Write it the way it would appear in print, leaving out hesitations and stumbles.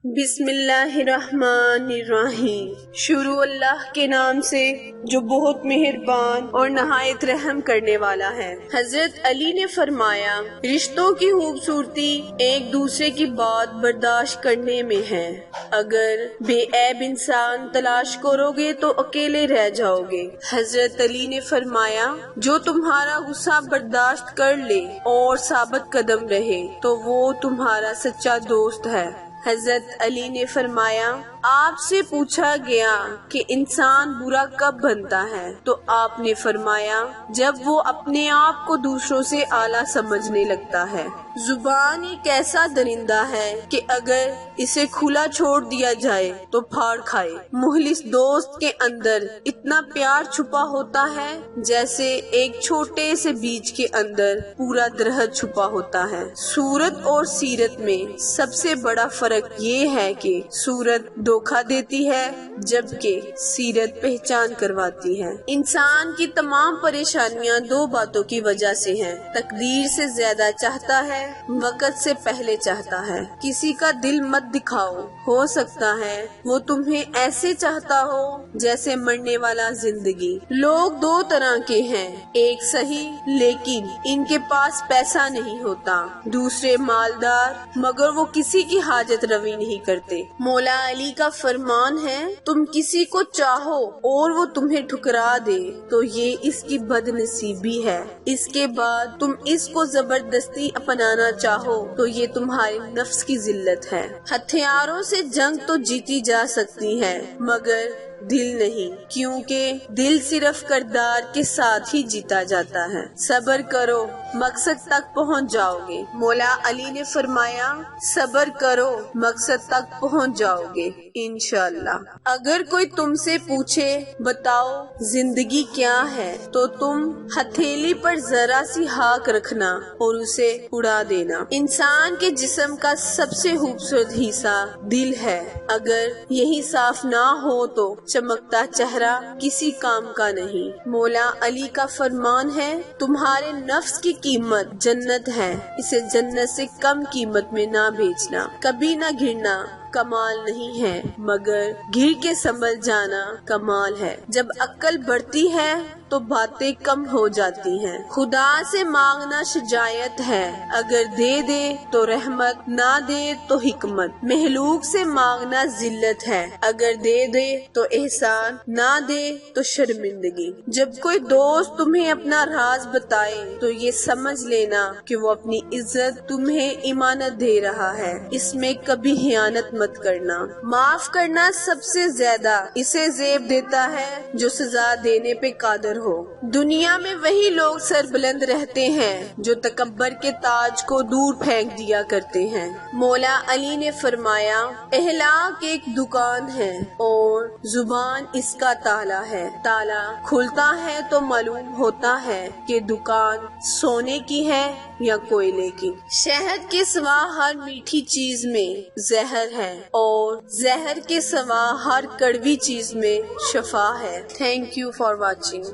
بسم اللہ الرحمن الرحیم۔ شروع اللہ کے نام سے جو بہت مہربان اور نہایت رحم کرنے والا ہے۔ حضرت علی نے فرمایا، رشتوں کی خوبصورتی ایک دوسرے کی بات برداشت کرنے میں ہے۔ اگر بے عیب انسان تلاش کرو گے تو اکیلے رہ جاؤ گے۔ حضرت علی نے فرمایا، جو تمہارا غصہ برداشت کر لے اور ثابت قدم رہے تو وہ تمہارا سچا دوست ہے۔ حضرت علی نے فرمایا، آپ سے پوچھا گیا کہ انسان برا کب بنتا ہے تو آپ نے فرمایا، جب وہ اپنے آپ کو دوسروں سے اعلیٰ سمجھنے لگتا ہے۔ زبان ایک ایسا درندہ ہے کہ اگر اسے کھلا چھوڑ دیا جائے تو پھاڑ کھائے۔ مخلص دوست کے اندر اتنا پیار چھپا ہوتا ہے جیسے ایک چھوٹے سے بیج کے اندر پورا درخت چھپا ہوتا ہے۔ صورت اور سیرت میں سب سے بڑا فرق یہ ہے کہ صورت دھوکہ دیتی ہے جبکہ سیرت پہچان کرواتی ہے۔ انسان کی تمام پریشانیاں دو باتوں کی وجہ سے ہیں۔ تقدیر سے زیادہ چاہتا ہے، وقت سے پہلے چاہتا ہے۔ کسی کا دل مت دکھاؤ، ہو سکتا ہے وہ تمہیں ایسے چاہتا ہو جیسے مرنے والا زندگی۔ لوگ دو طرح کے ہیں، ایک صحیح لیکن ان کے پاس پیسہ نہیں ہوتا، دوسرے مالدار مگر وہ کسی کی حاجت روی نہیں کرتے۔ مولا علی کا فرمان ہے، تم کسی کو چاہو اور وہ تمہیں ٹھکرا دے تو یہ اس کی بد نصیبی ہے، اس کے بعد تم اس کو زبردستی اپنانا چاہو تو یہ تمہاری نفس کی ذلت ہے۔ ہتھیاروں سے جنگ تو جیتی جا سکتی ہے مگر دل نہیں، کیونکہ دل صرف کردار کے ساتھ ہی جیتا جاتا ہے۔ صبر کرو، مقصد تک پہنچ جاؤ گے۔ مولا علی نے فرمایا، صبر کرو، مقصد تک پہنچ جاؤ گے انشاءاللہ۔ اگر کوئی تم سے پوچھے بتاؤ زندگی کیا ہے تو تم ہتھیلی پر ذرا سی ہاک رکھنا اور اسے اڑا دینا۔ انسان کے جسم کا سب سے خوبصورت حصہ دل ہے، اگر یہی صاف نہ ہو تو چمکتا چہرہ کسی کام کا نہیں۔ مولا علی کا فرمان ہے، تمہارے نفس کی قیمت جنت ہے، اسے جنت سے کم قیمت میں نہ بیچنا۔ کبھی نہ گرنا کمال نہیں ہے مگر گر کے سنبھل جانا کمال ہے۔ جب عقل بڑھتی ہے تو باتیں کم ہو جاتی ہیں۔ خدا سے مانگنا شجاعت ہے، اگر دے دے تو رحمت، نہ دے تو حکمت۔ مخلوق سے مانگنا ذلت ہے، اگر دے دے تو احسان، نہ دے تو شرمندگی۔ جب کوئی دوست تمہیں اپنا راز بتائے تو یہ سمجھ لینا کہ وہ اپنی عزت تمہیں امانت دے رہا ہے، اس میں کبھی خیانت مت کرنا۔ معاف کرنا سب سے زیادہ اسے زیب دیتا ہے جو سزا دینے پہ قادر ہو۔ دنیا میں وہی لوگ سربلند رہتے ہیں جو تکبر کے تاج کو دور پھینک دیا کرتے ہیں۔ مولا علی نے فرمایا، اخلاق ایک دکان ہے اور زبان اس کا تالا ہے۔ تالا کھلتا ہے تو معلوم ہوتا ہے کہ دکان سونے کی ہے یا کوئلے کی۔ شہد کے سوا ہر میٹھی چیز میں زہر ہے اور زہر کے سوا ہر کڑوی چیز میں شفا ہے۔ Thank you for watching.